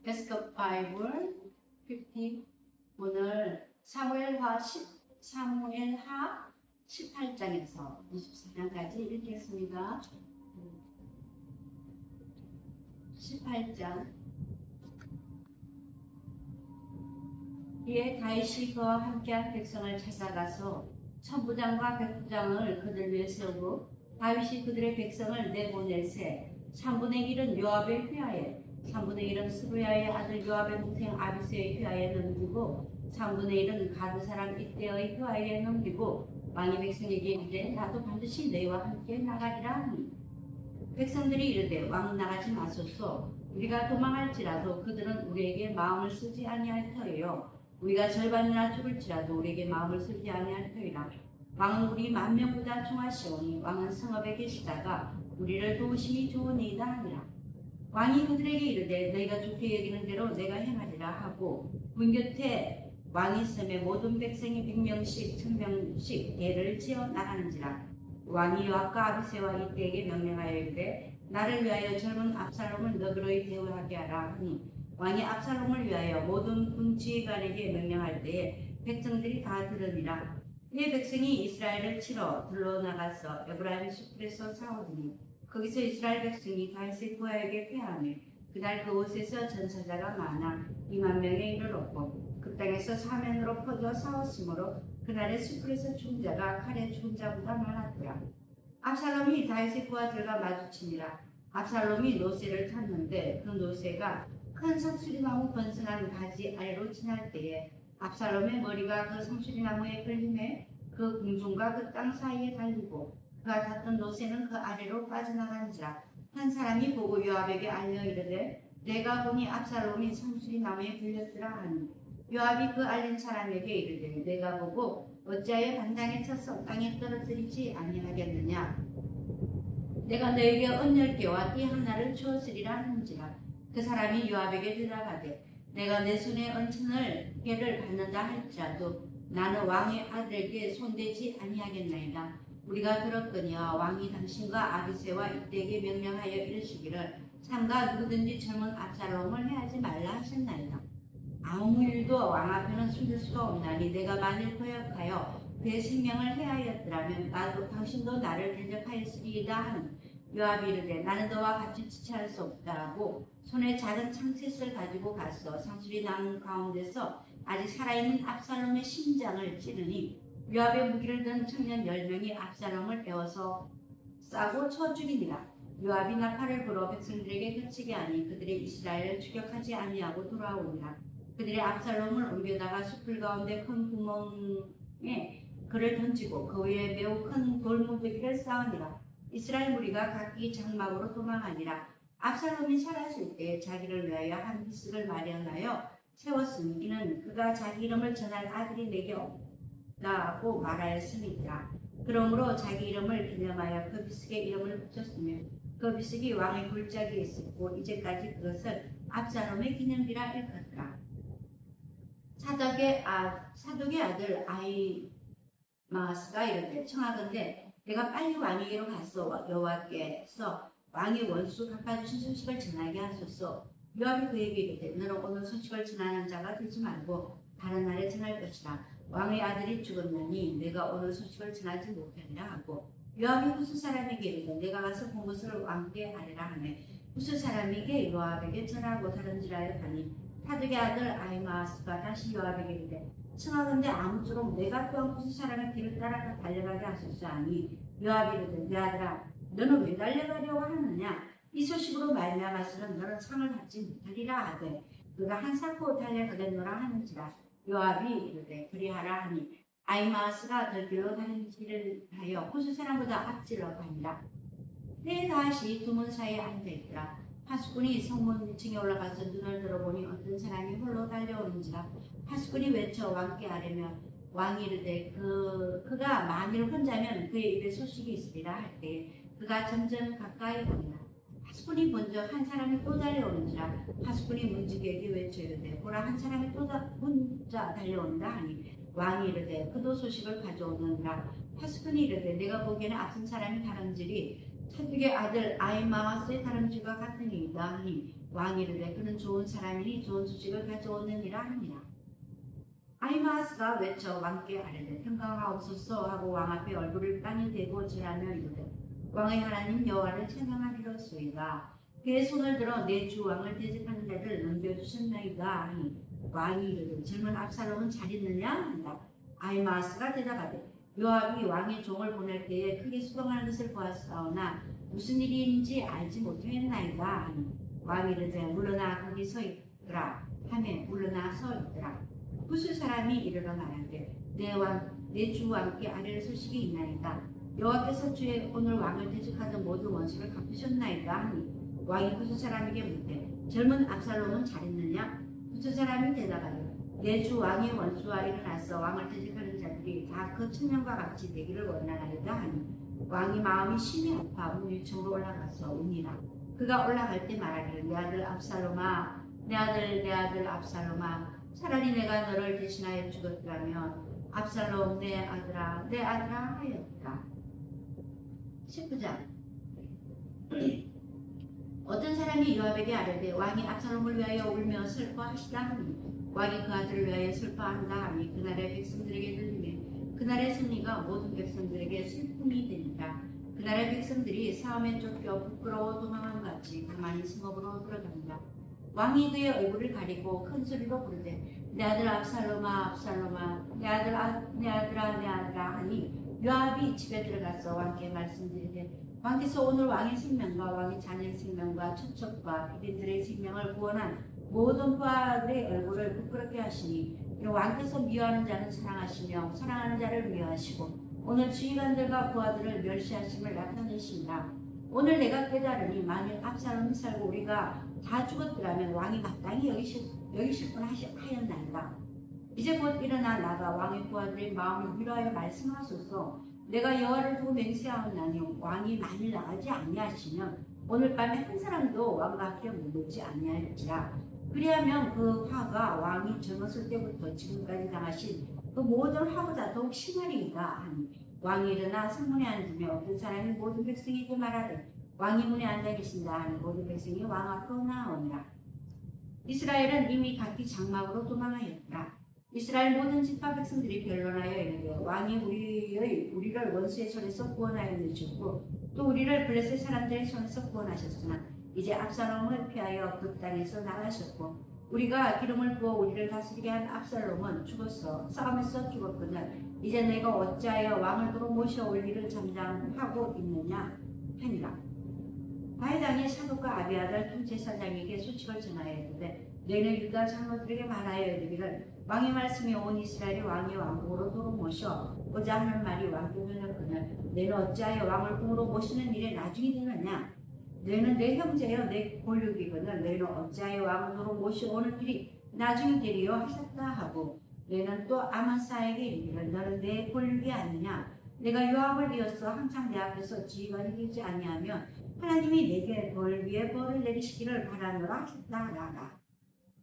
에스크 바이블 50 오늘 사무엘하 18장에서 24장까지 읽겠습니다. 18장. 이에 다윗이 그와 함께한 백성을 찾아가서 천부장과 백부장을 그들 위에 세우고 다윗이 그들의 백성을 내보낼세 3분의 1은 요압의 휘하에 3분의 1은 스루야의 아들 요압의 동생 아비새의 휘하에 넘기고 3분의 1은 가드 사람 이때의 휘하에 넘기고 왕이 백성에게 이르되 나도 반드시 너희와 함께 나가리라 하니 백성들이 이르되 왕 나가지 마소서 우리가 도망할지라도 그들은 우리에게 마음을 쓰지 아니할 터예요 우리가 절반이나 죽을지라도 우리에게 마음을 쓰지 아니할 터이라 왕은 우리 10,000명보다 중하시오니 왕은 성읍에 계시다가 우리를 도우심이 좋으니이다 하니라 왕이 그들에게 이르되 너희가 좋게 여기는 대로 내가 행하리라 하고 문 곁에 왕이 있음에 모든 백성이 100명씩 1000명씩 대를 지어 나가는지라 왕이 요압과 아비새와 이때에게 명령하여 이르되 나를 위하여 젊은 압살롬을 너그러이 대우하게 하라 하니 왕이 압살롬을 위하여 모든 군 지휘관에게 명령할 때에 백성들이 다 들으니라 이에 백성이 이스라엘을 치러 들러나가서 에브라임 숲에서 싸우더니 거기서 이스라엘 백성이 다윗의 부하에게 패하며 그날 그곳에서 전사자가 많아 20,000명에 이르렀고 그 땅에서 사면으로 퍼져 싸웠으므로 그날의 숲에서 죽은 자가 칼에 죽은 자보다 많았더라. 압살롬이 다윗의 부하들과 마주치니라. 압살롬이 노새를 탔는데 그 노새가 큰 상수리나무 번성한 가지 아래로 지날 때에 압살롬의 머리가 그 상수리나무에 걸림에 그 궁중과 그 땅 사이에 달리고 그가 탔던 노새는 그 아래로 빠져나간지라. 한 사람이 보고 요압에게 알려 이르되 내가 보니 압살롬이 상수리나무에 걸렸더라 하니 요압이 그 알린 사람에게 이르되 내가 보고 어찌하여 반당에 쳐서 땅에 떨어뜨리지 아니하겠느냐. 내가 너에게 언 10개와 띠 하나를 주었으리라 하는지라. 그 사람이 요압에게 대답하되 내가 내 손에 언 1000개를 받는다 할지라도 나는 왕의 아들에게 손대지 아니하겠나이다. 우리가 들었거니와 왕이 당신과 아비새와 이때에게 명령하여 이르시기를 삼가 누구든지 젊은 압살롬을 해하지 말라 하셨나이다. 아무 일도 왕 앞에는 숨길 수가 없나니 내가 만일 거역하여 그의 생명을 해하였더라면 나도 당신도 나를 대적하였으리이다 하니 요압이 이르되 나는 너와 같이 지체할 수 없다고 손에 작은 창셋을 가지고 가서 상수리 나무 가운데서 아직 살아있는 압살롬의 심장을 찌르니 요압의 무기를 든 청년 10명이 압살롬을 에워서 싸고 쳐 죽이니라. 요압이 나팔을 불어 백성들에게 그치게 하니 그들이 이스라엘을 추격하지 아니하고 돌아오니라. 그들이 압살롬을 옮겨다가 숲을 가운데 큰 구멍에 그를 던지고 그 위에 매우 큰 돌무더기를 쌓으니라. 이스라엘 무리가 각기 장막으로 도망하니라. 압살롬이 살았을 때 자기를 위하여 한 비석을 마련하여 세웠으니 이는 그가 자기 이름을 전할 아들이 내게 없다고 말하였음이니라. 그러므로 자기 이름을 기념하여 그 비석에 이름을 붙였으며 그 비석이 왕의 골짜기에 있었고 이제까지 그것을 압살롬의 기념비라 일컫더라. 사독의 아들 아히마아스가 이르되 청하건대 내가 빨리 왕에게로 가서 여호와께서 왕의 원수 갚아주신 소식을 전하게 하소서. 요압이 그에게 이르되 너는 오늘 소식을 전하는 자가 되지 말고 다른 날에 전할 것이라. 왕의 아들이 죽었느니 내가 오늘 소식을 전하지 못하리라 하고 요압이 후스 사람에게 이르되 내가 가서 본 것을 왕께 아뢰라 하매 후스 사람에게 요압에게 전하고 다른지라 하니 사독의 아들 아히마아스가 다시 요압에게 이르되 청하건대 아무쪼록 내가 또한 후스 사람의 길을 따라 달려가게 하소서 하니 요압이 이르되 내 아들아 너는 왜 달려가려고 하느냐. 이 소식으로 말미암아서는 너는 상을 받지 못하리라 하되 그가 한사코 달려가겠노라 하는지라. 요압이 이르되 그리하라 하니 아히마아스가 들길로 다른 길을 하여 후스 사람보다 앞질러 가니라. 때에 다시 두문 사이에 앉아있더라. 파수꾼이 성문 1층에 올라가서 눈을 들어보니 어떤 사람이 홀로 달려오는지라. 파수꾼이 외쳐 왕께 아뢰며 왕이 이르되 그가 만일 혼자면 그의 입에 소식이 있으리라 할 때에 그가 점점 가까이 오니라. 파수꾼이 먼저 한 사람이 또 달려오는지라. 파수꾼이 문지기에게 외쳐 이르되 보라 한 사람이 또 혼자 달려온다 하니 왕이 이르되 그도 소식을 가져오느니라. 파수꾼이 이르되 내가 보기에는 앞선 사람이 다름질이 사독의 아들 아히마아스의 다름질과 같으니이다 하니 왕이 이르되 그는 좋은 사람이니 좋은 소식을 가져오느니라 하니라. 아히마아스가 외쳐 왕께 아뢰되 평강하옵소서 하고 왕 앞에 얼굴을 땅에 대고 절하며 이르되 왕의 하나님 여호와를 찬양하리로소이다. 그의 손을 들어 내 주 왕을 대적하는 자들 넘겨주셨나이다 하니 왕이 이르되 젊은 압살롬은 잘 있느냐 한다. 아히마아스가 대답하되 요압이 왕의 종을 보낼 때에 크게 수동하는 것을 보았사오나 무슨 일인지 알지 못하였나이다 하니 왕이 이르되 물러나 거기 서 있더라 하매 물러나 서 있더라. 구스 사람이 이르러 말하되 내 주 왕께 아뢰는 소식이 있나이다. 여호와께서 주의 오늘 왕을 대적하던 모든 원수를 갚으셨나이다 하니 왕이 구스 사람에게 묻되 젊은 압살롬은 잘 있느냐? 구스 사람이 대답하되 내 주 왕의 원수와 일어나서 왕을 대적하는 자들이 다 그 청년과 같이 되기를 원하나이다 하니 왕이 마음이 심히 아파 문 위층으로 올라가서 우니라. 그가 올라갈 때 말하기를 내 아들 압살롬아 내 아들 압살롬아 차라리 내가 너를 대신하여 죽었더라면 압살롬 내 아들아 하였다. 19장 어떤 사람이 요압에게 아뢰되 왕이 압살롬을 위하여 울며 슬퍼하시다 하니 왕이 그 아들을 위하여 슬퍼한다 하니 그날의 백성들에게 들리매 그날의 승리가 모든 백성들에게 슬픔이 되니라. 그날의 백성들이 싸움에 쫓겨 부끄러워 도망한 같이 가만히 성읍으로 들어간다. 왕이 그의 얼굴을 가리고 큰 소리로 부르되 내 아들 압살롬아 내 아들아 하니 요압이 집에 들어가서 왕께 말씀드리되 왕께서 오늘 왕의 생명과 왕의 자녀의 생명과 첩첩과 그들의 생명을 구원한 모든 부하들의 얼굴을 부끄럽게 하시니 왕께서 미워하는 자는 사랑하시며 사랑하는 자를 미워하시고 오늘 지휘관들과 부하들을 멸시하심을 나타내신다. 오늘 내가 깨달으니 만일 압살롬이 살고 우리가 다 죽었더라면 왕이 마땅히 여기실 분 하였나이다. 이제 곧 일어나 나가 왕의 부하들의 마음을 위로하여 말씀하소서. 내가 여호와를 두고 맹세하옵나니 왕이 만일 나가지 아니하시면 오늘 밤에 한 사람도 왕과 함께 묻지 아니할지라. 그리하면 그 화가 왕이 젊었을 때부터 지금까지 당하신 그 모든 화보다 더욱 심하리이다 하니 왕이 일어나 성문에 앉으며 어떤 사람이 모든 백성에게 말하되 왕이 문에 앉아 계신다 하니 모든 백성이 왕 앞으로 나아오니라. 이스라엘은 이미 각기 장막으로 도망하였다. 이스라엘 모든 지파 백성들이 변론하여 이르되 왕이 우리를 원수의 손에서 구원하여 내주고 또 우리를 블레셋 사람들의 손에서 구원하셨으나 이제 압살롬을 피하여 그 땅에서 나가셨고 우리가 기름을 부어 우리를 다스리게 한 압살롬은 죽었어 싸움에서 죽었거늘 이제 내가 어찌하여 왕을 도로 모셔올 일을 잠잠하고 있느냐 하니라. 바이당의 사독과 아비아달 두 제사장에게 소식을 전하여 이르되 너희는 유다 장로들에게 말하여 이르기를 왕의 말씀이 온 이스라엘이 왕이 왕궁으로 도로 모셔 오자 하는 말이 왕궁에 넣거늘 너희는 어찌하여 왕을 궁으로 모시는 일에 나중이 되느냐. 너희는 내 형제여 내 골육이거늘 너희는 어찌하여 왕을 도로 모셔오는 일이 나중이 되리요 하셨다 하고 너희는 또 아마사에게 이르기를 너는 내 골육이 아니냐. 내가 요압을 이어서 항상 내 앞에서 지휘관이 되지 아니하면 하나님이 내게 벌 위에 벌을 내리시기를 바라노라 하셨다 하라.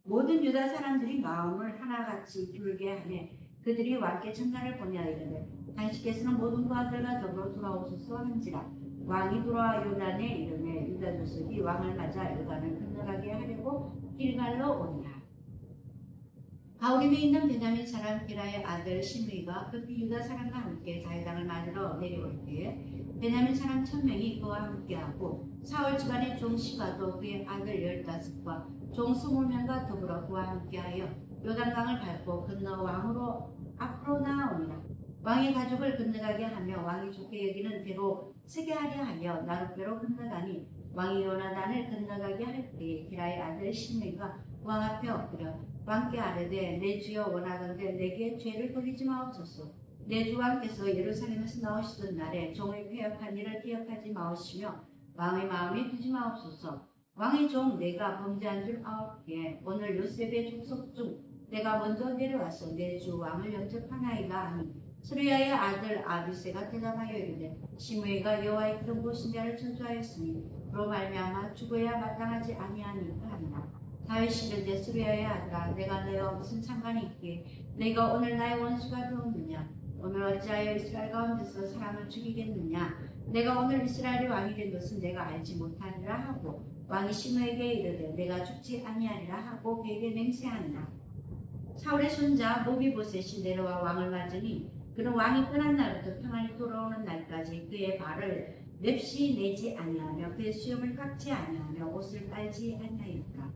모든 유다 사람들이 마음을 하나같이 불게 하매 그들이 왕께 전가를 보내어 이르되 당신께서는 모든 부하들과 더불어 돌아오소서 한지라. 왕이 돌아와 요단에 이르매 유다 조석이 왕을 맞아 요단을 건너가게 하려고 길갈로 오니라. 바울임에 있는 베냐민 사람 게라의 아들 시므이가 급히 유다 사람과 함께 다윗왕을 맞으러 내려올 때에 베냐민 사람 1000명이 그와 함께하고 사울 집안의 종 시바도 그의 아들 15과 종 20명과 더불어 그와 함께하여 요단강을 밟고 건너 왕으로 앞으로 나아오니라. 왕의 가족을 건너가게 하며 왕이 좋게 여기는 대로 쓰게 하려 하여 나룻배로 건너가니 왕이 요나단을 건너가게 할 때에 게라의 아들 시므이가 왕 앞에 엎드려 왕께 아뢰되 내 주여 원하건대 내게 죄를 돌리지 마옵소서. 내 주 왕께서 예루살렘에서 나오시던 날에 종의 폐역한 일을 기억하지 마옵시며 왕의 마음에 두지 마옵소서. 왕의 종 내가 범죄한 줄 아옵기에 오늘 요셉의 족속 중 내가 먼저 내려와서 내 주 왕을 영접하나이다 하니 스루야의 아들 아비새가 대답하여 이르되 시므이가 여호와의 기름 부으신 자를 저주하였으니 그로 말미암아 죽어야 마땅하지 아니하니까 하니라. 다윗이 이르되 스루야의 아들아 내가 너희와 무슨 상관이 있기에 너희가 오늘 나의 원수가 되었느냐. 오늘 어찌하여 이스라엘 가운데서 사람을 죽이겠느냐. 내가 오늘 이스라엘의 왕이 된 것은 내가 알지 못하리라 하고 왕이 시므에게 이르되 내가 죽지 아니하리라 하고 그에게 맹세하니라. 사울의 손자 모비보셋이 내려와 왕을 맞으니 그는 왕이 떠난 날부터 평안히 돌아오는 날까지 그의 발을 맵시 내지 아니하며 그의 수염을 깎지 아니하며 옷을 빨지 아니하였다.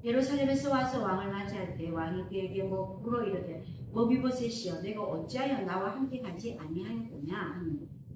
예루살렘에서 와서 왕을 맞이할 때 왕이 그에게 물어 이르되 모비보셋이여 내가 어찌하여 나와 함께 가지 아니하였느냐.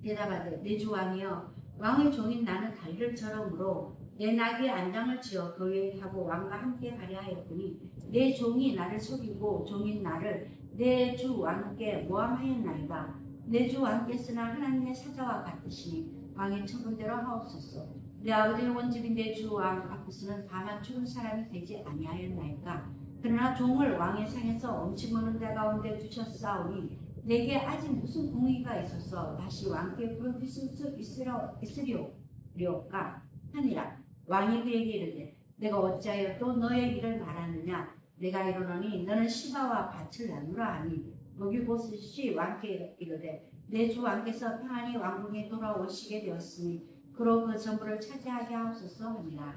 대답하되 내 주 왕이여 왕의 종인 나는 다리를 저러므로 내 나귀의 안장을 지어 그 위에 타고 왕과 함께 가려 하였더니 내 종이 나를 속이고 종인 나를 내 주 왕께 모함하였나이다. 내 주 왕께서는 하나님의 사자와 같으시니 왕의 처분대로 하옵소서. 내 아버지의 원집인 내 주 왕 앞에서는 다만 죽은 사람이 되지 아니하였나이까. 그러나 종을 왕의 상에서 엄치 무는 자 가운데 두셨사오니 내게 아직 무슨 공의가 있어서 다시 왕께 부르실 수 있으리오까 하니라. 왕이 그에게 이르되 내가 어찌하여 또 너의 일을 말하느냐. 내가 이르노니 너는 시바와 밭을 나누라 하니 모비보셋이 왕께 이르되 내 주 왕께서 평안히 왕궁에 돌아오시게 되었으니 그로 그 전부를 차지하게 하옵소서 하니라.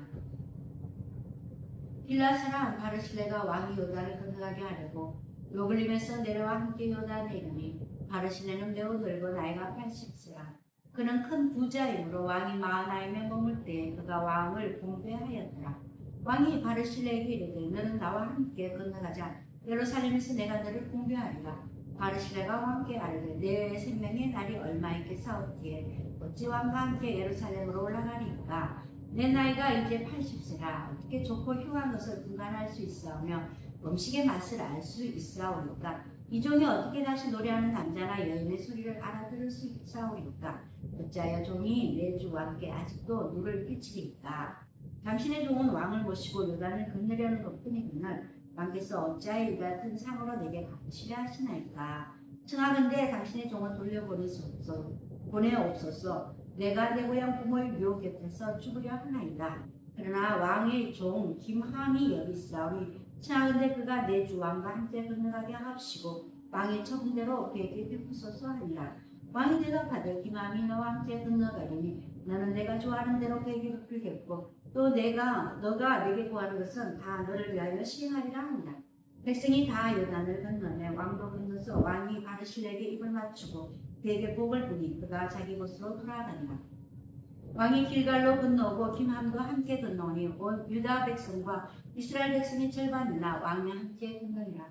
길라 사람 바르실레가 왕이 요단을 건너가게 하려고 로글림에서 내려와 함께 요단에 이르니 바르실레는 매우 늙어 나이가 80세라. 그는 큰 부자이므로 왕이 마하나임에 머물 때 그가 왕을 공배하였더라. 왕이 바르실레에게 이르되 너는 나와 함께 건너가자. 예루살렘에서 내가 너를 공배하리라. 바르실레가 왕께 아뢰되 내 생명의 날이 얼마 있겠사옵기에 어찌 왕과 함께 예루살렘으로 올라가리까. 내 나이가 이제 80세라. 어떻게 좋고 흉한 것을 분간할 수 있사오며 음식의 맛을 알 수 있사오리까. 이 종이 어떻게 다시 노래하는 남자나 여인의 소리를 알아들을 수 있사오리까. 어찌하여 종이 내 주 왕께 아직도 누를 끼치리까. 당신의 종은 왕을 모시고 요단을 건너려는 것뿐이거늘 왕께서 어찌하여 이 같은 상으로 내게 갚으시려 하시나이까. 청하건대 당신의 종은 보내옵소서. 내가 내 고향 부모의 묘 곁에서 죽으려 하나이다. 그러나 왕의 종 김함이 여기 있사오니 청하건대 그가 내 주 왕과 함께 건너가게 하옵시고 왕의 처분대로 그에게 베푸소서 하니라. 왕이 대답하되 김함이 너와 함께 건너가리니 너는 내가 좋아하는 대로 그에게 베풀겠고 또 너가 내게 구하는 것은 다 너를 위하여 시행하리라 합니다. 백성이 다 요단을 건너매 왕도 건너서 왕이 바르실레에게 입을 맞추고 그에게 복을 부니 그가 자기 곳으로 돌아가니라. 왕이 길갈로 건너오고 김함과 함께 건너오니 온 유다 백성과 이스라엘 백성의 절반이나 왕이 함께 건너니라.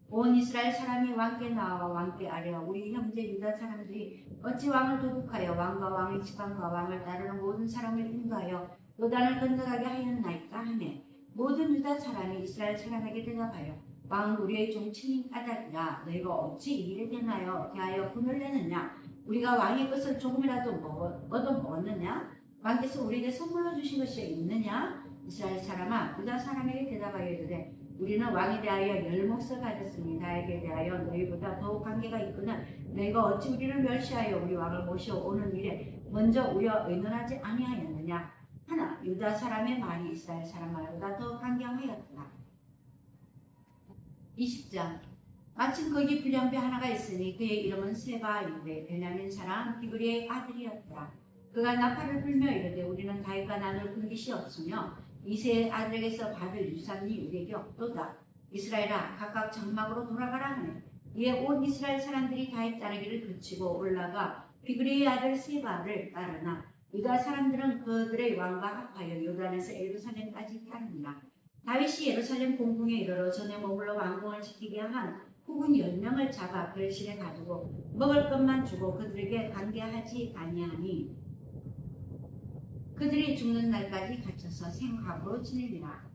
온 이스라엘 사람이 왕께 나와 왕께 아뢰어 우리 형제 유다 사람들이 어찌 왕을 도둑하여 왕과 왕의 지방과 왕을 따르는 모든 사람을 인도하여 요단을 건너가게 하였나이까 하매 모든 유다 사람이 이스라엘 사람에게 대답하여 왕은 우리의 종 친인 까닭이라. 너희가 어찌 이 일에 대하여 분을 내느냐. 우리가 왕의 것을 조금이라도 얻어먹었느냐. 왕께서 우리에게 선물로 주신 것이 있느냐. 이스라엘 사람아 유다 사람에게 대답하여 이르되 우리는 왕에 대하여 열 몫을 가졌으니 나에게 대하여 너희보다 더욱 관계가 있거늘 너희가 어찌 우리를 멸시하여 우리 왕을 모셔오는 일에 먼저 우려 의논하지 아니하였느냐 하나 유다 사람의 말이 이스라엘 사람 말보다 더 강경하였더라. 20장 마침 거기 불량배 하나가 있으니 그의 이름은 세바이되 베냐민 사람 비그리의 아들이었더라. 그가 나팔을 불며 이르되 우리는 다윗과 나눌 근깃이 없으며 이세의 아들에게서 받을 유산이 우리에게 없도다. 이스라엘아 각각 장막으로 돌아가라 하네. 이에 온 이스라엘 사람들이 다윗 따르기를 그치고 올라가 비그리의 아들 세바를 따르나 유다 사람들은 그들의 왕과 합하여 요단에서 예루살렘까지 따르니라. 다윗이 예루살렘 공궁에 이르러 전에 머물러 왕궁을 지키게 한 후군 10명을 잡아 별실에 가두고 먹을 것만 주고 그들에게 관계하지 아니하니 그들이 죽는 날까지 갇혀서 생각으로 지내리라.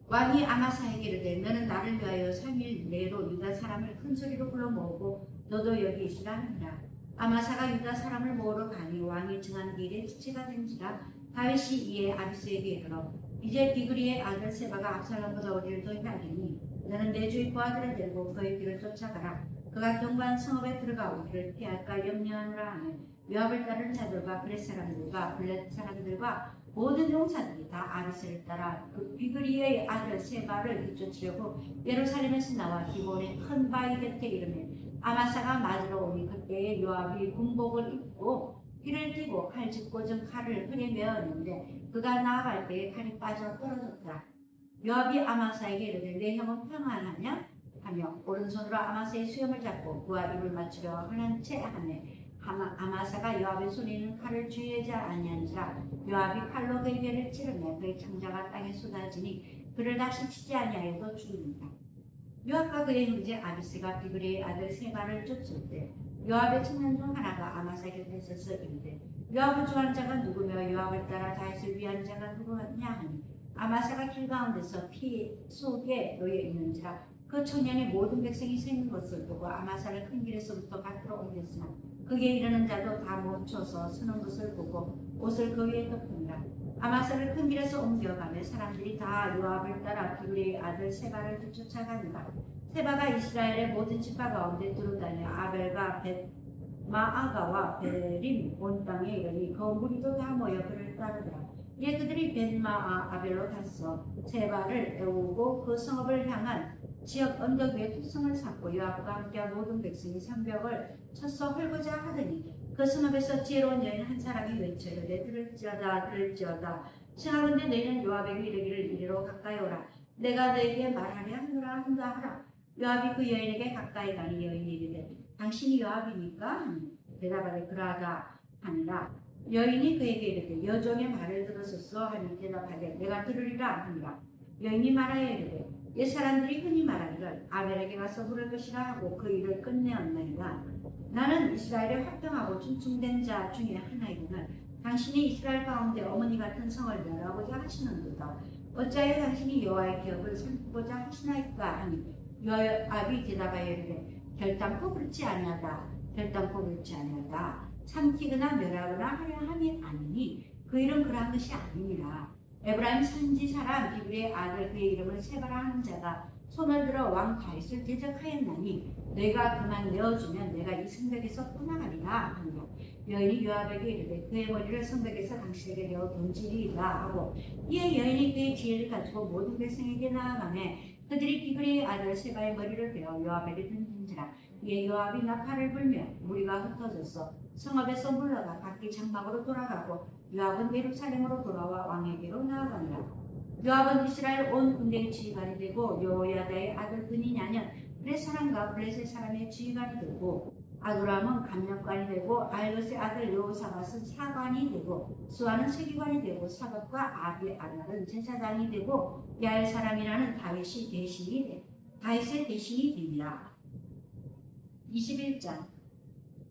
왕이 아마사에게 이르되 너는 나를 위하여 3일 내로 유다 사람을 큰 소리로 불러 모으고 너도 여기 있으라 하니라. 아마사가 유다 사람을 모으러 가니 왕이 정한 길에 지체가 된지라. 다윗이 이에 아비스에게 이르러 이제 비그리의 아들 세바가 압살롬보다 우리를 더 이기니 너는 내 주의 부하들을 데리고 그의 길을 쫓아가라. 그가 경관 성읍에 들어가 우리를 피할까 염려하노라 하는 요압을 따르는 자들과 그렛 사람들과 블렛 사람들과 모든 용사들이 다 아비스를 따라 그 비그리의 아들 세바를 뒤쫓으려고 예루살렘에서 나와 기본의 큰 바위 곁에 이르매 아마사가 맞으러 오니 그때에 요압이 군복을 입고 띠를 띠고 칼 짚고준 칼을 흙에 메었는데 그가 나아갈 때에 칼이 빠져 떨어졌더라. 요압이 아마사에게 이르되 내 형은 평안하냐 하며 오른손으로 아마사의 수염을 잡고 그와 입을 맞추려 하는 채 하매 아마사가 요압의 손에 있는 칼을 주의하지 아니한지라 요압이 칼로 그의 배를 찌르며 그의 창자가 땅에 쏟아지니 그를 다시 치지 아니하여도 죽는다. 요압과 그의 형제 아비스가 비그리의 아들 세바를 쫓을 때 요압의 청년 중 하나가 아마사 곁에 있어서 이르되 요압을 좋아하는 자가 누구며 요압을 따라 다윗을 위한 자가 누구냐 하니 아마사가 길 가운데서 피 속에 놓여 있는지라 그 청년이 모든 백성이 생긴 것을 보고 아마사를 큰 길에서부터 밖으로 옮겼으나 그게 이르는 자도 다 멈춰서 서는 것을 보고 옷을 그 위에 덮는다. 아마사를 큰 길에서 옮겨가며 사람들이 다 요압을 따라 비그리의 아들 세바를 쫓아가니라. 세바가 이스라엘의 모든 지파 가운데 두루다녀 아벨과 벳마아가와 베림 온 땅에 이르니 그 무리도 다 모여 그를 따르더라. 이에 그들이 벳마아 아벨로 갔어 세바를 애우고 그 성읍을 향한 지역 언덕 위에 투성을 쌓고 요압과 함께 모든 백성이 성벽을 쳐서 헐고자 하더니 그 성읍에서 지혜로운 여인 한 사람이 외쳐 이르되 들을지어다 들을지어다 청하건대 너희는 요압에게 이르기를 이리로 가까이 오라 내가 너에게 말하려 하노라 한다 하라. 요압이 그 여인에게 가까이 가니 여인이 이르되 당신이 요압입니까? 대답하되 그러하다 하니라. 여인이 그에게 이르되 여종의 말을 들었었어 하니 대답하되 내가 들으리라 하니라. 여인이 말하여 이르되 옛 사람들이 흔히 말하기를 아벨에게 가서 부를 것이라 하고 그 일을 끝내었나이다. 나는 이스라엘에 합병하고 충충된 자 중에 하나이거늘 당신이 이스라엘 가운데 어머니 같은 성을 멸하고자 하시는도다. 어찌하여 당신이 여호와의 기업을 살피고자 하시나이까 하니 요압이 대답하여 이르되 결단코 그렇지 아니하다. 결단코 그렇지 아니하다. 삼키거나 멸하거나 하려 함이 아니니 그 일은 그러한 것이 아니니라. 에브라임 선지 사람 비브리의 아들 그의 이름을 세바라 하는 자가 손을 들어 왕 다윗을 대적하였나니 내가 그만 내어주면 내가 이 성벽에서 떠나가리라 하니라. 여인이 요압에게 이르되 그의 머리를 성벽에서 당신에게 내어 던지리이다 하고 이에 여인이 그의 지혜를 가지고 모든 백성에게 나아가매 그들이 비브리의 아들 세바의 머리를 베어 요압에게 던진지라. 이에 요압이 나팔을 불며 무리가 흩어져서 성읍에서 물러가 각기 장막으로 돌아가고 요압은 예루살렘으로 돌아와 왕에게로 나아가니라. 요압은 이스라엘 온 군대의 지휘관이 되고 여호야다의 아들 브니냐는 블렛 사람과 블렛의 사람의 지휘관이 되고 아두람은 감력관이 되고 알것의 아들 여호사밧은 사관이 되고 수아는 서기관이 되고 사독과 아비아달은 제사장이 되고 야엘 사람이라는 다윗의 대신이 됩니다. 21장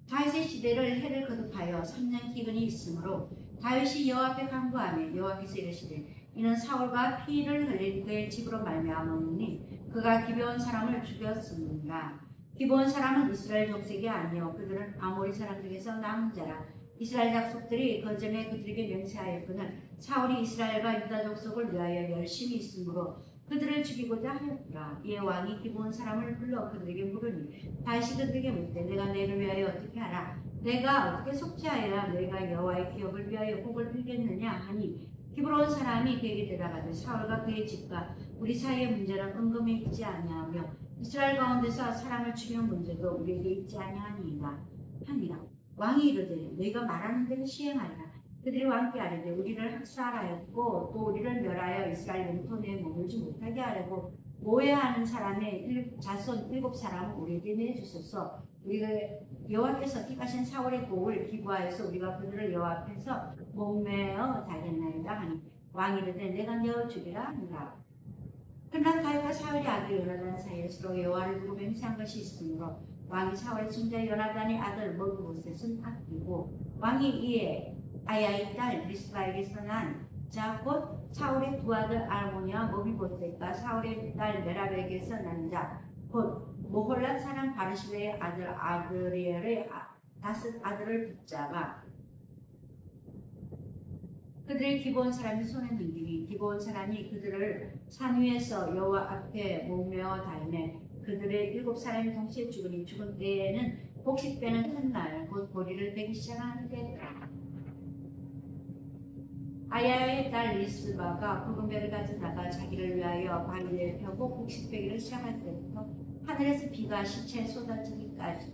다윗의 시대를 해를 거듭하여 3년 기근이 있으므로 다윗이 여호와 앞에 간구하며 여호와께서 이르시되 이는 사울과 피를 흘린 그의 집으로 말미암으니 그가 기브온 사람을 죽였습니다. 기브온 사람은 이스라엘 족속이 아니요 그들은 아모리 사람 중에서 남은 자라. 이스라엘 족속들이 그 전에 그들에게 맹세하였거늘 사울이 이스라엘과 유다 족속을 위하여 열심히 있으므로 그들을 죽이고자 하였더라. 이에 왕이 기브온 사람을 불러 그들에게 물으니 다윗이 그들에게 묻되 내가 너희를 위하여 어떻게 하라? 내가 어떻게 속죄하여야 너희가 여호와의 기업을 위하여 복을 빌겠느냐 하니 기브온 사람이 그에게 대답하되 사울과 그의 집과 우리 사이의 문제는 은금에 있지 아니하며 이스라엘 가운데서 사람을 죽이는 문제도 우리에게 있지 아니하니이다 하니라. 왕이 이르되 너희가 말하는 대로 시행하리라. 그들이 왕께 아뢰되 우리를 학살하였고 또 우리를 멸하여 이스라엘 영토 내에 머물지 못하게 하려고 모해하는 사람의 자손 7사람을 우리에게 내주소서. 우리가 여호와께서 택하신 사울의 복을 기부하여서 우리가 그들을 여호와 앞에서 목매어 달겠나이다 하니 왕이 이르되 내가 내어주리라 하니라. 그러나 다윗과 사울의 아들 요나단 사이에 서로 여호와를 두고 맹세한 것이 있으므로 왕이 사울의 손자 요나단의 아들 머그보셋은 아끼고 왕이 이에 아야의 딸 리스바에게서 난 자 곧 사울의 두 아들 알모니와 머비보셋과 사울의 딸 메랍에게서 난 자 곧 모홀란 사람 바르실레의 아들 아드리엘의 5 아들을 붙잡아 그들의 기브온 사람이 손에 넘기니 기브온 사람이 그들을 산 위에서 여호와 앞에 목매어 달매 그들의 7사람이 동시에 죽으니 죽은 때에는 곡식 빼는 첫날 곧 보리를 베기 시작하는 때더라. 아야의 딸 리스바가 붉은 벼를 가져다가 자기를 위하여 바위를 펴고 곡식 빼기를 시작할 때부터 한 하늘에서 비가 시체에 쏟아지기까지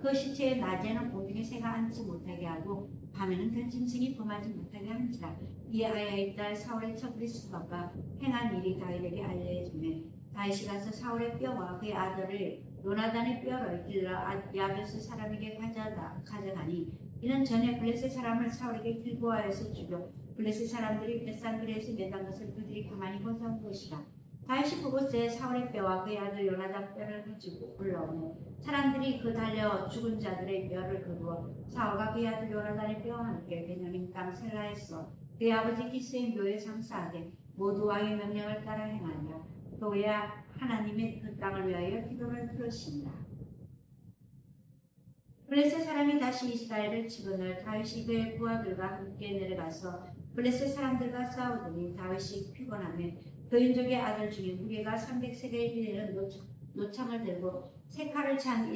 그 시체의 낮에는 공중에 새가 앉지 못하게 하고 밤에는 들짐승이 범하지 못하게 한지라. 이에 아야의 딸 사울의 첫 브리스바가 행한 일이 다윗에게 알려지매 다윗이 가서 사울의 뼈와 그의 아들을 요나단의 뼈를 길러 야베스 사람에게 가져가니 이는 전에 블레셋 사람을 사울에게 길보아에서 죽여 블레셋 사람들이 벳산그레에서 매단 것을 그들이 가만히 보던 것이라. 다윗이 그곳에 사울의 뼈와 그의 아들 요나단 뼈를 가지고 올라오며 사람들이 그 달려 죽은 자들의 뼈를 거두어 사울과 그의 아들 요나단의 뼈와 함께 베냐민 땅 셀라에서 그의 아버지 기스의 묘에 장사하되 모두 왕의 명령을 따라 행하니라. 그후야 하나님의 그 땅을 위하여 기도를 들으신다. 블레셋 사람이 다시 이스라엘을 치거늘 다윗이 그의 부하들과 함께 내려가서 블레셋 사람들과 싸우더니 다윗이 피곤하며 그인족의 아들 중에 무게가 300세겔이 되는 노창을 들고 세 칼을 찬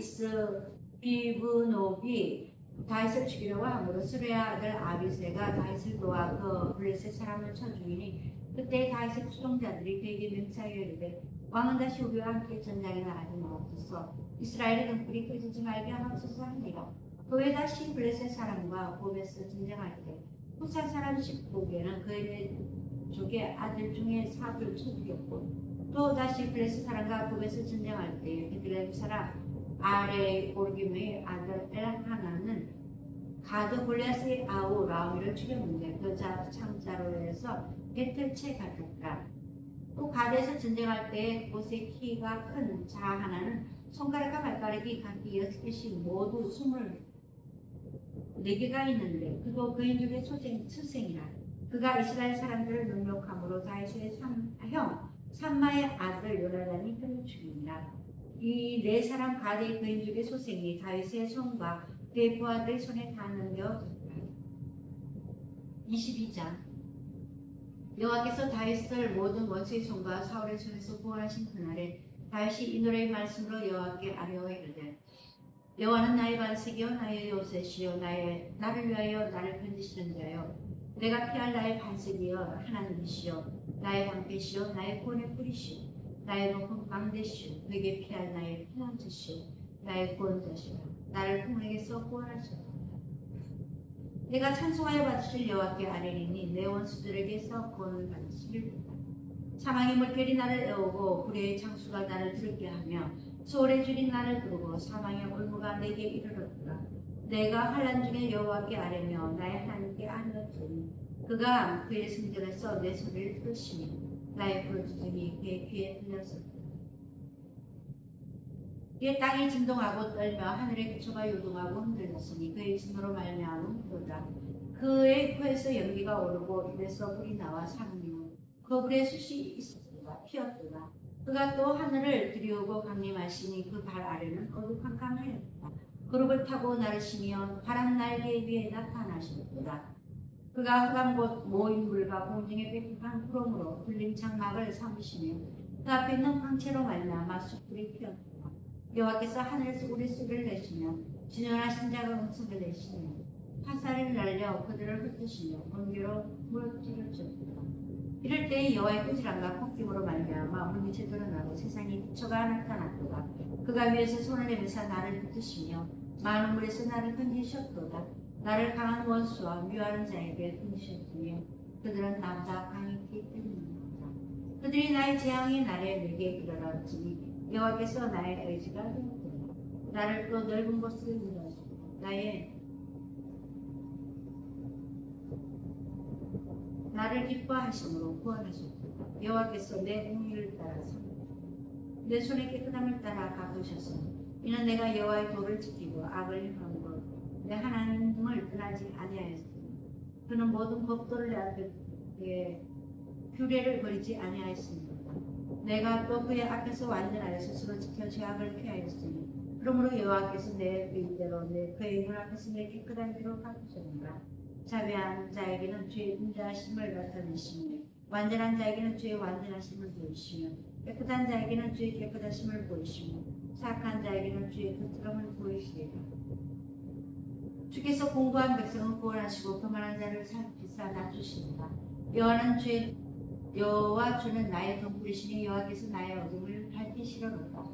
이스비브노비 다윗을 죽이려고 하므로 스루야 아들 아비새가 다윗을 도와 그 블레셋 사람을 쳐 죽이니 그때 다윗의 추종자들이 그에게 맹세하여 이르되 왕은 다시 우리와 함께 전장에 나가지 마옵소서. 이스라엘의 등불이 꺼지지 말게 하옵소서 하니라. 그에 다시 블레셋 사람과 곱에서 전쟁할 때 후사 사람 19개는 그의 족의 아들 중에 사두를 쳐 죽였고 또 다시 블레셋 사람과 곱에서 전쟁할 때 그들의 사람 아레 올김의 아들 엘하나는 가드 골리앗의 아우 라우미를 죽였는데 그 창자로에서 베틀채 같았다. 또 가드에서 전쟁할 때 그곳에 키가 큰 자 하나는 손가락과 발가락이 각기 6개씩 모두 24개가 있는데 그도 그인족의 수생이라. 그가 이스라엘 사람들을 능욕함으로 다윗의 형 삼마의 아들 요나단이 그를 죽이니라. 이 네 사람 가드의 그인족의 소생이 다윗의 손과 그의 부하들의 손에 다 넘겨졌다. 22장 여호와께서 다윗을 모든 원수의 손과 사울의 손에서 구원하신 그날에 다윗이 이 노래의 말씀으로 여호와께 아뢰어 이르되 여호와는 나의 반석이요 나의 요새시요 나를 위하여 나를 건지시는 자요 내가 피할 나의 반석이여 하나님이시여 나의 방패시여 나의 구원의 뿌리시여 나의 높은 광대시여 그에게 피할 나의 피난처시여 나의 구원자시여 나를 풍랑에서 구원하시옵소서. 내가 찬송하여 받으실 여호와께 아뢰리니 내 원수들에게서 구원을 받으시리로다. 사망의 물결이 나를 애우고 불의 창수가 나를 들게 하며 소울의 줄이 나를 두르고 사망의 올무가 내게 이르렀다. 내가 환난 중에 여호와께 아뢰며 나의 하나님께 아뢰었더니 그가 그의 성전에서 내 소리를 들으시니 나의 부르짖음이 그의 귀에 들렸었다. 그의 땅이 진동하고 떨며 하늘의 기초가 요동하고 흔들렸으니 그의 진노로 말미암은 그로다. 그의 코에서 연기가 오르고 입에서 불이 나와 사느니라. 그 불에 숯이 있었도다 피었도다. 그가 또 하늘을 들이우고 강림하시니 그 발 아래는 어두컴컴하였다. 그룹을 타고 나르시며 바람 날개 위에 나타나셨도다. 그가 흑암 곧 모인 물과 공중에 빽빽한 구름으로 불린 장막을 삼으시며 그 앞에 있는 광채로 말미암아 숯불이 피었다. 여호와께서 하늘에서 우리소리를 내시며 진연하신 자가 음성을 내시며 화살을 날려 그들을 흩으시며 번개로 물질을 줬다. 이럴 때 여호와의 꾸지람과 폭김으로 말미암아 물밑이 드러나고 세상에 기초가 나타났도다. 그가 위에서 손을 내밀사 나를 흩으시며 많은 물에서 나를 건지셨도다. 나를 강한 원수와 미워하는 자에게 던지셨으며 그들은 나보다 강했기 때문이다. 그들이 나의 재앙의 날에 내게 이르렀으니 여호와께서 나의 의지가 되었도다. 나를 또 넓은 곳을 이루었고 나를 기뻐하심으로 구원하셨도다. 여호와께서 내 공의를 따라서 내 손의 깨끗함을 따라 갚으셨으니 이는 내가 여호와의 도를 지키고 악을 행하고 내 하나님을 떠나지 아니하였으니 그는 모든 법도를 내 앞에 규례를 버리지 아니하였습니다. 내가 또 그의 앞에서 완전하여 스스로 지켜 죄악을 피하였으니 그러므로 여호와께서 내 의대로 그의 눈 앞에서 내 깨끗한 길로 갚으셨노라. 자비한 자에게는 주의 인자하심을 나타내시며 완전한 자에게는 주의 완전하심을 보이시며 깨끗한 자에게는 주의 깨끗하심을 보이시며 사악한 자에게는 주의 거칠음을 보이시리라. 주께서 공고한 백성을 구원하시고 교만한 자를 살피사 낮추시니라. 여호와 주는 나의 동굴이시니 여호와께서 나의 어둠을 하기 싫어졌다.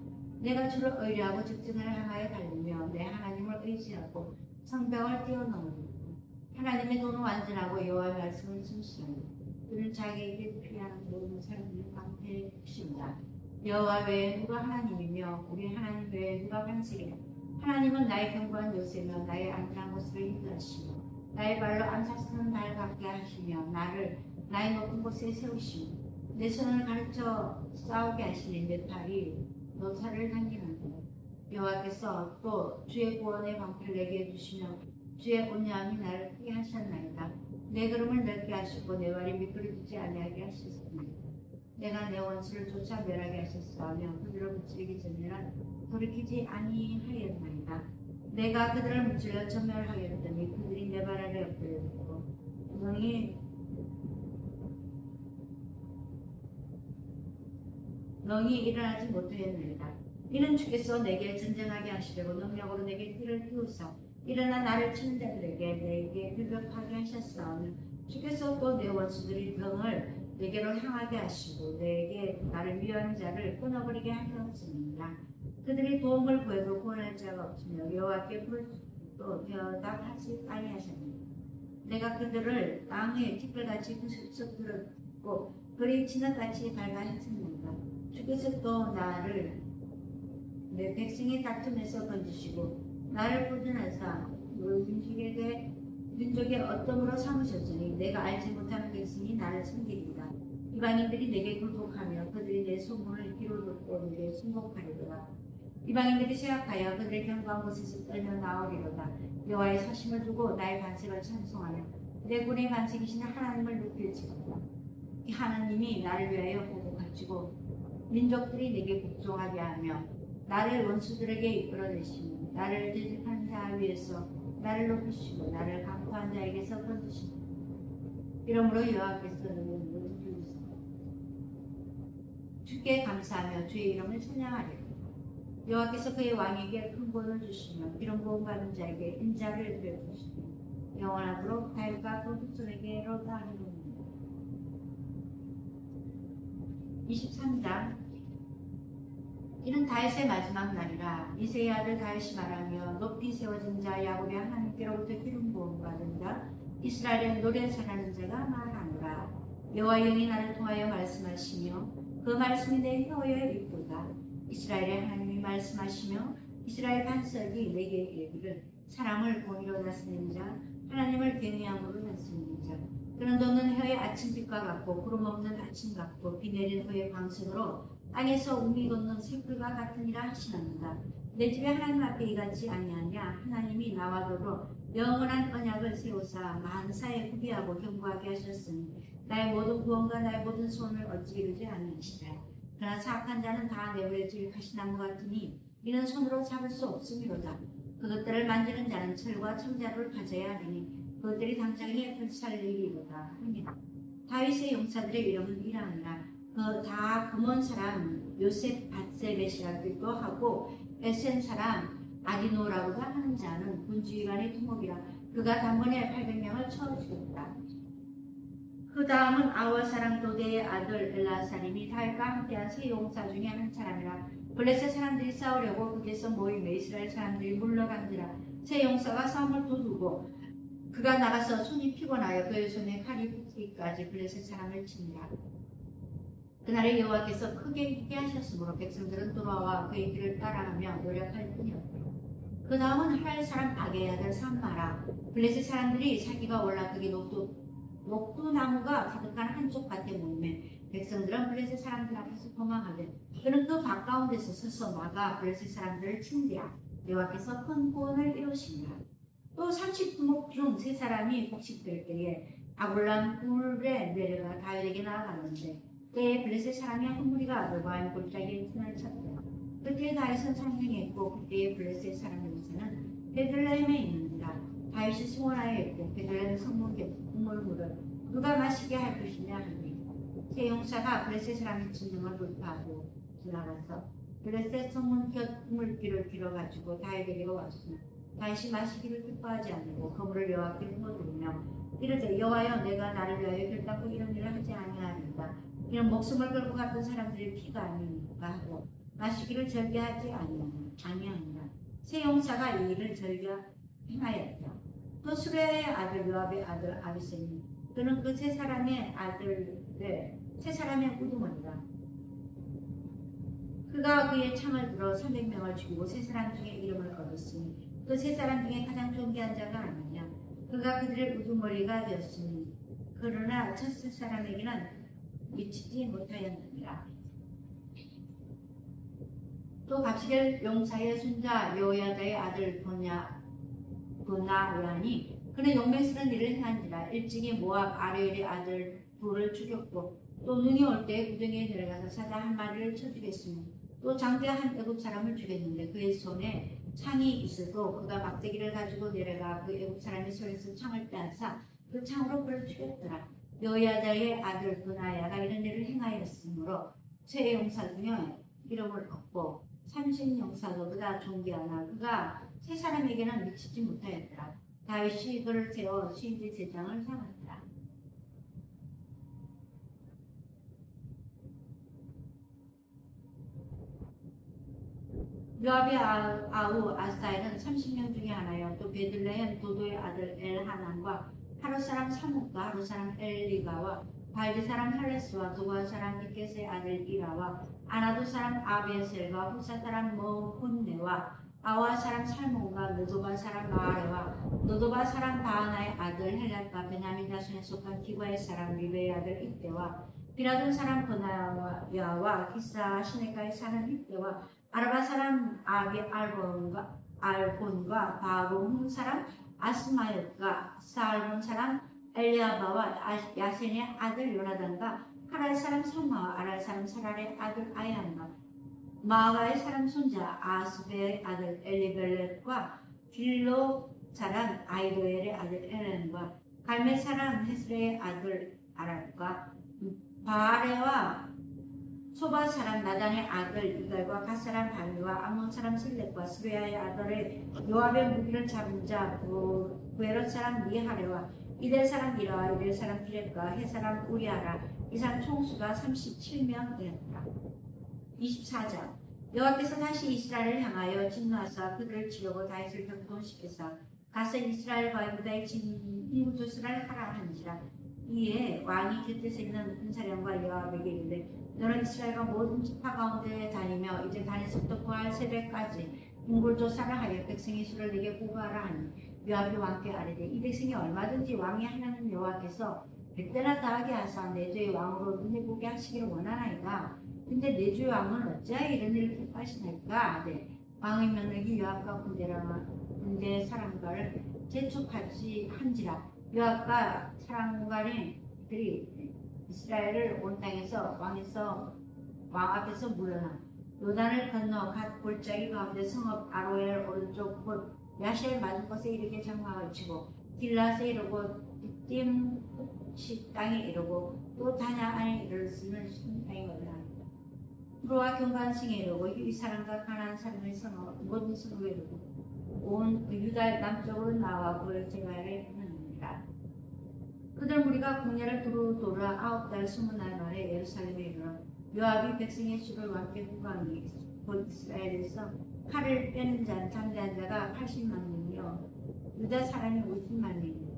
내가 주를 의뢰하고 직진을 향하여 달리며 내 하나님을 의지하고 성벽을 뛰어넘으리고 하나님의 도는 완전하고 여호와의 말씀은 진실하니 그는 자기에게 피하는 모든 사람을 방패에 붙인다. 여호와 외에 누가 하나님이며 우리 하나님 외에 누가 반석이냐. 하나님은 나의 견고한 요새며 나의 안전한 곳을 인도하시며 나의 발로 암사스는 날 갖게 하시며 나를 나의 높은 곳에 세우시며 내 손을 가르쳐 싸우게 하시니 내 팔이 노사를 당기는다. 여호와께서 또 주의 구원의 방패를 내게 해주시며 주의 온유함이 나를 크게 하셨나이다. 내 걸음을 넓게 하시고 내 발이 미끄러지지 아니하게 하셨습니다. 내가 내 원수를 쫓아 멸하게 하셨으며 그들을 무찌르기 전에는 돌이키지 아니하였나이다. 내가 그들을 무찔러 전멸하였더니 그들이 내 발 아래 엎드렸고 능히 일어나지 못하였나이다. 이는 주께서 내게 전쟁하게 하시려고 능력으로 내게 띠를 띄우사 일어나 나를 치는 자들에게 내게 불벽하게 하셨사오며 주께서 또 내 원수들의 등을 내게로 향하게 하시고 내게 나를 미워하는 자를 끊어버리게 하셨습니다. 그들이 도움을 구해도 구원할 자가 없으며 여호와께 불도 대답하지 아니하셨습니다. 내가 그들을 땅에 티끌같이 부수적 들었고 그리 진흙같이 밟아했습니다. 주께서 또 나를 내 백성의 다툼에서 건지시고 나를 보존하사 민족의 어떤 삼으셨으니 내가 알지 못하는 백성이 나를 섬기리라. 이방인들이 내게 굴복하며 그들이 내 소문을 귀로 듣고 내게 순복하리로다. 이방인들이 생각하여 그들의 견고한 곳에서 떨며 나오리로다. 여호와의 사심을 두고 나의 반석을 찬송하며 내 군의 반석이신 하나님을 높일지어다. 이 하나님이 나를 위하여 보복하시고 민족들이 내게 복종하게 하며 나를 원수들에게 이끌어내시며 나를 대적한 자 위에서 나를 높이시고 나를 강포한 자에게서 건지시고 이러므로 여호와께서 너희를 주시사 주께 감사하며 주의 이름을 찬양하리라. 여호와께서 그의 왕에게 큰 구원을 주시며 이런 구원 받은 자에게 인자를 베푸시며 영원하도록 다윗과 그 후손에게로 다하리로다. 23장. 이는 다윗의 마지막 날이라. 이새의 아들 다윗이 말하며 높이 세워진 자 야곱의 하나님께로부터 기름 부음 받은 자 이스라엘의 노래 잘하는 자가 말하노라. 여호와 영이 나를 통하여 말씀하시며 그 말씀이 내 혀에 있도다. 이스라엘의 하나님이 말씀하시며 이스라엘 반석이 내게 이르기를 사람을 공의로 다스리는 자 하나님을 경외함으로 다스리는 자 그는 너는 혀의 아침빛과 같고 구름 없는 아침 같고 비 내린 후의 광선으로 땅에서 우미 돋는 새풀과 같으니라 하시나이다. 내 집에 하나님 앞에 이같이 아니하냐. 하나님이 나와 더불어 영원한 언약을 세우사 만사에 구비하고 견고하게 하셨으니 나의 모든 구원과 나의 모든 소원을 어찌 이루지 아니하시랴. 그러나 사악한 자는 다 내버려질 가시나무 같으니 이는 손으로 잡을 수 없음이로다. 그것들을 만지는 자는 철과 청자를 가져야 하리니 그것들이 당장에 불살 일이로다 하니라. 다윗의 용사들의 이름은 이러하니라. 그 다 금온 사람 요셉 밧세벳이라기도 하고 에센 사람 아디노라고도 하는 자는 군주위관의 통목이라. 그가 단번에 800명을 쳐 죽였다. 그 다음은 아와 사람 도대의 아들 엘라사림이 다윗과 함께한 세 용사 중에 한 사람이라. 블레셋 사람들이 싸우려고 그에서 모임에 이스라엘 사람들이 물러간지라. 세 용사가 싸움을 도두고 그가 나가서 손이 피곤하여 그의 손에 칼이 붙기까지 블레셋 사람을 치니라. 그날에 여호와께서 크게 죽게 하셨으므로 백성들은 돌아와 그의 길을 따라가며 노력할 뿐이었다. 그 다음은 하랄 사람 아게의 아들 삼마라. 블레셋 사람들이 자기가 올라 그게 녹두나무가 가득한 한쪽 밭에 모임에 백성들은 블레셋 사람들 앞에서 도망하되 그는 그 밭 가운데서 서서 막아 블레셋 사람들을 친뒤라. 여호와께서 큰 구원을 이루시니라. 또 30목 중 세 사람이 곡식될 때에 아굴람 굴에 내려가 다윗에게 나아갔는데 때에 블레셋 사람이 한 무리가 여호와의 골짜기에 손을 쳤다. 그때 다윗은 상명했고 그때의 블레셋 사람 용사는 베들레헴에 있느니라. 다윗이 수원하여 있고 베들레헴 성문 국물물을 누가 마시게 할 것이냐 하니 세 용사가 블레셋 사람이 진영을 돌파하고 지나가서 블레셋 성문 곁 물길을 길어가지고 다윗에게로 왔으나 다윗이 마시기를 기뻐하지 않고 그물을 여호와께 부어드리며 이르되 여호와여 내가 나를 위하여 결단코 이런 일을 하지 아니하리이다. 이는 목숨을 걸고 갔던 사람들의 피가 아니니까 하고 마시기를 절개하지 아니하니라. 세 용사가 이 일을 절개 행하였다. 또 수레의 아들 요압의 아들 아비새니 그는 그 세 사람의 아들을 세 사람의 우두머리라. 그가 그의 창을 들어 300명을 죽이고 세 사람 중에 이름을 거뒀으니 그 세 사람 중에 가장 존귀한 자가 아니냐. 그가 그들의 우두머리가 되었으니 그러나 첫 세 사람에게는 미치지 못하였느니라. 또 갑시엘 용사의 손자 여호야다의 아들 도나야니 그는 용맹스러운 일을 행한지라. 일찍이 모압 아레엘의 아들 둘을 죽였고 또 눈이 올 때 구덩이에 들어가서 사자 한 마리를 쳐 죽였으며 또 장대한 애굽 사람을 죽였는데 그의 손에 창이 있어도 그가 막대기를 가지고 내려가 그 애굽 사람의 손에서 창을 빼앗아 그 창으로 그를 죽였더라. 여호야다의 아들 도나야가 이런 일을 행하였으므로 세 용사 중에 이름을 얻고 30용사도 그가 존귀하나 그가 세 사람에게는 미치지 못하였더라. 다윗이 그를 세워 시인지 제장을 삼았더라. 요압의 아우 아사엘은 30명 중에 하나요. 또 베들레헴 도도의 아들 엘하난과 하루 사람 사뭇과 하루 사람 엘리가와 발디 사람 할레스와 도바 사람 이켓의 아들 이라와 아나도 사람 아비에셀과 후사 사람 모훈네와 아와 사람 살몬과 느도바 사람 마아레와 느도바 사람 바하나의 아들 헬랏과 베냐민 자손에 속한 기과의 사람 리베의 아들 이때와 비라돈 사람 버나야와 기사 시네가에 사는 이때와 아라바 사람 알본과 바본 사람 아스마옅과 사알본 사람 엘리아바와 야센의 아들 요나단과 하랄 사람 삼마와 아랄 사람 사랄의 아들 아야한과 마아가의 사람 손자 아스베의 아들 엘리벨렛과 길로 사람 아이도엘의 아들 에렌과 갈멜 사람 헤스레의 아들 아랄과 바아레와 소바 사람 나단의 아들 이갈과 갓 사람 발미와 암몬 사람 실렉과 스루야의 아들의 요압의 무기를 잡은 자 부에롯 사람 미하레와 이델 사람 이라와 이델 사람 피렛과 해 사람 우리아라 이 사람 총수가 37명 되었다. 24장 여호와께서 다시 이스라엘을 향하여 진노하사 그들을 치려고 다윗을 격동시켜서 가서 이스라엘 과부다의 진구조스를 하라 하니라. 이에 왕이 곁에서 있는 군사령과 요압에게 이르되 너는 이스라엘과 모든 지파 가운데 다니며 이제 다니서부터 부활 세대까지 인굴조사를 하여 백성의 수를 내게 보고하라 하니 요압이 왕께 아뢰되 이 백성이 얼마든지 왕이 하나님 여호와께서 100대나 더하게 하사 내 주의 왕으로 눈에 보게 하시기를 원하나이다. 근데 내 주의 왕은 어찌하여 이런 일을 기뻐하시나이까. 왕의 명령이 요압과 군대 사람과를 재촉하지 한지라. 요압과 사람과들이 이스라엘을 온 땅에서 왕 앞에서 물러나 요단을 건너 갓 골짜기 가운데 성읍 아로엘 오른쪽 곧 야셀 맞은 곳에 이르게 장막을 치고 길라스에 이르고 띠임 땅에 이르고 또 다냐안에 이르렀으면 땅에 얻으라. 프로와 경관승에 이르고 이 사람과 가나안 사람의 성읍 모든 성읍에 이르고 온 유다 남쪽으로 나와 그를 제갈에 하느니라. 그들 무리가 국내를 두루 돌아 9달 20날 만에 예루살렘에 이르러 요압이 백성의 수를 왕께 후광이 곧 이스라엘에서 칼을 빼는 자 잠대한 자가 80만명이요 유다 사람이 50만명이니라.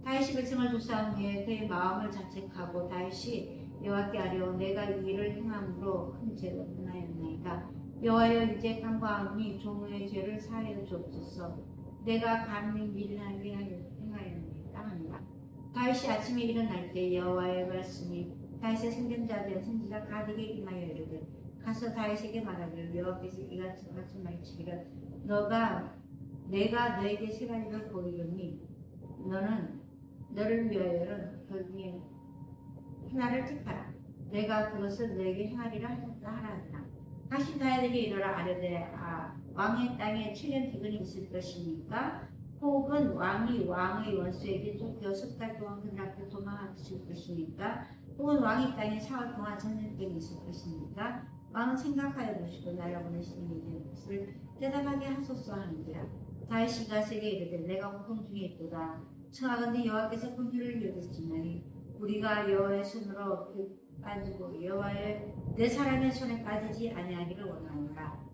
다윗이 백성을 조사한 후에 그의 마음을 자책하고 다윗이 여호와께 아뢰어 내가 이 일을 행함으로 큰 죄를 범하였나이다. 여호와여 이제 간과하니 종의 죄를 사하여 주옵소서. 내가 감히 미련하게 행하였나이다 하니라. 다윗이 아침에 일어날 때 여호와의 말씀이 다윗의 생존자 된 선지자 가드에게 임하여 이르되 가서 다윗에게 말하기를 여호와께서 이같이 말씀하시기를 내가 너에게 세 가지를 보이려니 너를 위하여는 그 중에 하나를 택하라. 내가 그것을 너에게 행하리라 하셨다 하라. 다시 다윗에게 이르라 아뢰되 왕의 땅에 7년 기근이 있을 것이니까 혹은 왕이 왕의 원수에게 쫓겨 10달 동안 그들 앞에 도망하실 것이니까 혹은 왕이 땅에 4월 동안 전염병이 있을 것이니까 왕은 생각하여 보시고 나라 보내시는 이의 것을 대답하게 하소서 하는지라. 다윗이 갓에게 이르되 내가 고통 중에 있도다. 청하건대 여호와께서 긍휼을 여기시나니 우리가 여호와의 손으로 빠지고 여호와의 내 사랑의 손에 빠지지 아니하기를 원하노라.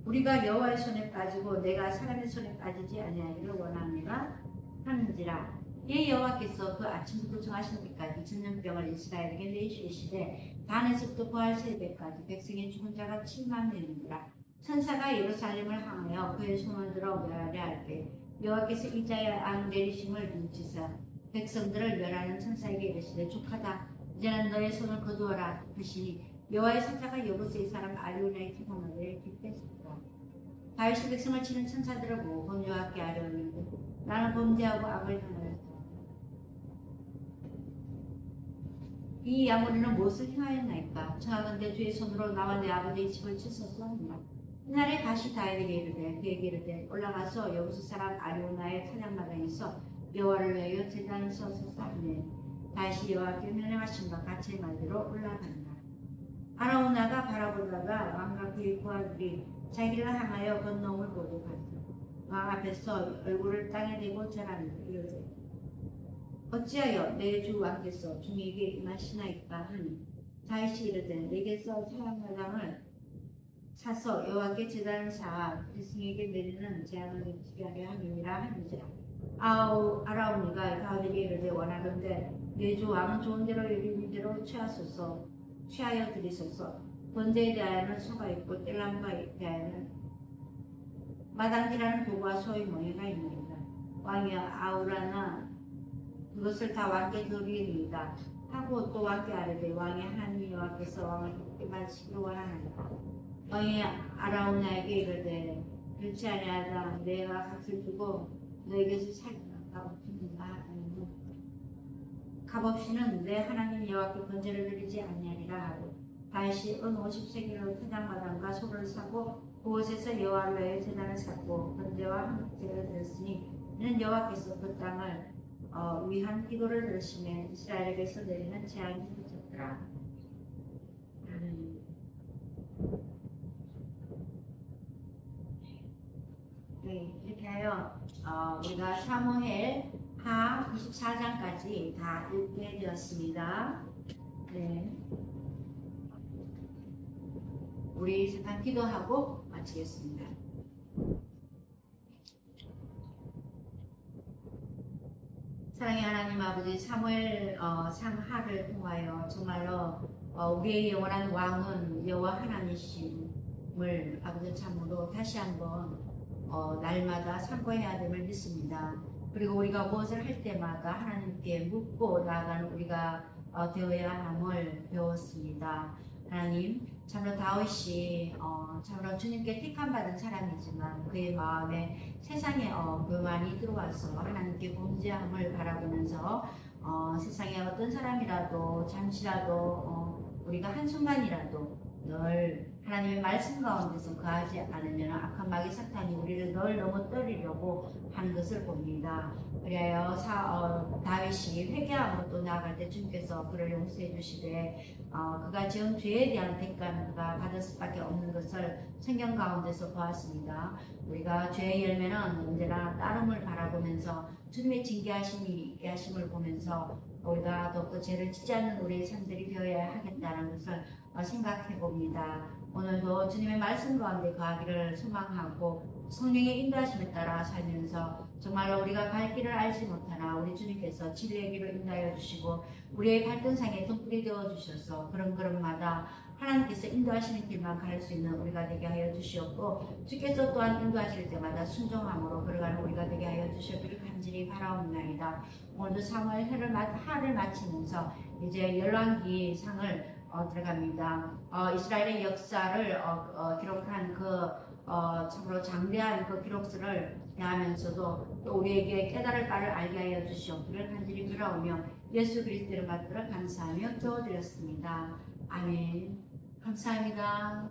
우리가 여호와의 손에 빠지고 내가 사람의 손에 빠지지 아니하기를 원하노라 하는지라. 이 여호와께서 그 아침부터 정하신 때까지 전염병을 이스라엘에게 내주시되 단에서부터 부활 새벽까지 백성의 죽은 자가 7만 명이니라. 천사가 예루살렘을 향하여 그의 손을 들어 멸하려 할 때 여호와께서 이자의 앙 내리심을 눈치사 백성들을 멸하는 천사에게 이르시되 족하다 이제는 너의 손을 거두어라 하시니 여호와의 천사가 여부스의 사람 아리오나의 기본을 기뻐했더라. 다윗이 백성을 치는 천사들을 보고 본 여호와께 아뢰었는데 나는 범죄하고 악을 행하였다. 이 야모리는 무엇을 행하였나이까? 청하건대 주의 손으로 나와 내 아버지의 집을 치소서 하니라. 이날에 다시 다윗에게 이르되 그에게 이르되 올라가서 여부스 사람 아리오나의 사냥마당에서 여호와를 위하여 제단을 세우소서 하니 다시 여호와께 명령하신 바 같이 말대로 올라간다. 아라오나가 바라보다가 왕과 그의 부하들이 자기를 향하여 건너옴을 보고 갔다. 왕 앞에서 얼굴을 땅에 대고 절하는데 이르되 어찌하여 내 주 왕께서 중에게 임하시나이까 하니 다윗이 이르되 내게서 사냥마당을 사서 여호와께 제단을 쌓아 백성에게 내리는 재앙을 미치게 하려 함이니라 하는지라. 아라오니가 다윗에게 이르되 원하건대 내 주 왕은 좋은 대로 여기는 대로 취하여 드리소서. 번제에 대하여는 소가 있고 뗄람과에 대하여는 마당기라는 도구와 소의 멍에가 있느니라. 왕이 아우라나 그것을 다 왕께 드리리이다 하고 또 왕께 아뢰되 왕이 하나님 여호와께서 왕을 돕게 받으시기를 원하나이다. 왕이 아라오나에게 이르되 그렇지 아니하다. 내가 값을 주고 너에게서 살까 값없이는 내 하나님 여호와께 번제를 드리지 아니하리라 하고 다윗이 은 50세겔로 타작마당과 소를 사고 그곳에서 여호와를 위하여 제단을 쌓고 번제와 함제를 드렸으니 이는 여호와께서 그 땅을 위한 기도를 들으시며 이스라엘에게서 내리는 재앙이 그쳤더라. 네, 이렇게 하여 우리가 사무엘 하 24장까지 다 읽게 되었습니다. 네, 우리 잠깐 기도하고 마치겠습니다. 사랑의 하나님 아버지, 사무엘 상하를 통하여 정말로 우리의 영원한 왕은 여호와 하나님이심을 아버지 참으로 다시 한번 날마다 참고해야 됨을 믿습니다. 그리고 우리가 무엇을 할 때마다 하나님께 묻고 나아가는 우리가 되어야 함을 배웠습니다. 하나님, 참으로 다윗이 참으로 주님께 택함받은 사람이지만 그의 마음에 세상의 교만이 들어와서 하나님께 범죄함을 바라보면서 세상에 어떤 사람이라도 잠시라도 우리가 한순간이라도 늘 하나님의 말씀 가운데서 거하지 않으면 악한 마귀 사탄이 우리를 늘 넘어뜨리려고 하는 것을 봅니다. 그리하여 다윗이 회개함으로 또 나아갈 때 주님께서 그를 용서해 주시되 그가 지은 죄에 대한 대가는 그가 받을 수밖에 없는 것을 성경 가운데서 보았습니다. 우리가 죄의 열매는 언제나 따름을 바라보면서 주님의 징계하심이 있게 하심을 보면서 우리가 더욱더 죄를 짓지 않는 우리의 삶들이 되어야 하겠다는 것을 생각해 봅니다. 오늘도 주님의 말씀 가운데 거하기를 소망하고 성령의 인도하심에 따라 살면서 정말로 우리가 갈 길을 알지 못하나 우리 주님께서 진리의 길을 인도하여 주시고 우리의 갈등상에 등불이 되어 주셔서 걸음걸음마다 하나님께서 인도하시는 길만 갈 수 있는 우리가 되게 하여 주시옵고 주께서 또한 인도하실 때마다 순종함으로 걸어가는 우리가 되게 하여 주시기를 간절히 바라옵나이다. 오늘도 사무엘 하를 마치면서 이제 열왕기 상을 들어갑니다. 이스라엘의 역사를 기록한 참으로 장대한 그 기록들을 대하면서도 또 우리에게 깨달을 바를 알게 하여 주시옵기를 간절히 빌어오며 예수 그리스도를 받들어 감사하며 기도드렸습니다. 아멘. 감사합니다.